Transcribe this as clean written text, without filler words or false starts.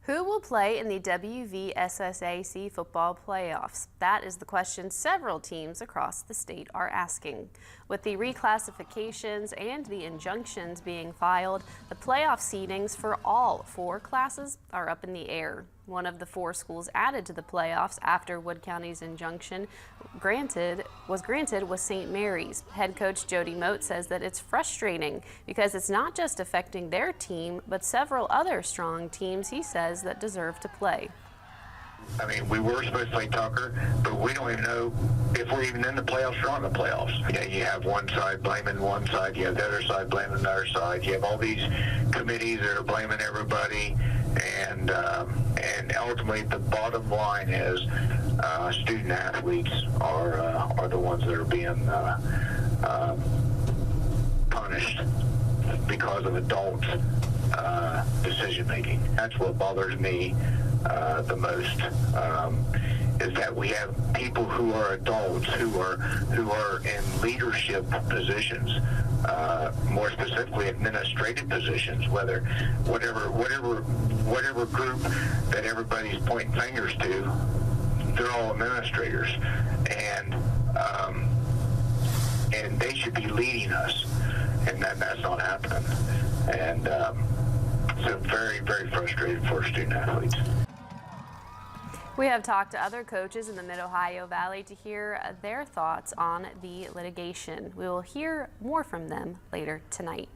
Who will play in the WVSSAC football playoffs? That is the question several teams across the state are asking. With the reclassifications and the injunctions being filed, the playoff seedings for all four classes are up in the air. One of the four schools added to the playoffs after Wood County's injunction was granted was St. Mary's. Head coach Jody Moat says that it's frustrating because it's not just affecting their team, but several other strong teams, he says, that deserve to play. I mean, we were supposed to play Tucker, but we don't even know if we're even in the playoffs or on the playoffs. Yeah, you have one side blaming one side, you have the other side blaming the other side, you have all these committees that are blaming everybody, and ultimately the bottom line is student athletes are the ones that are being punished because of adult decision making. That's what bothers me the most, is that we have people who are adults who are in leadership positions, more specifically administrative positions, whatever group that everybody's pointing fingers to, they're all administrators, and they should be leading us, and that's not happening, and so very, very frustrated for student athletes. We have talked to other coaches in the Mid-Ohio Valley to hear their thoughts on the litigation. We will hear more from them later tonight.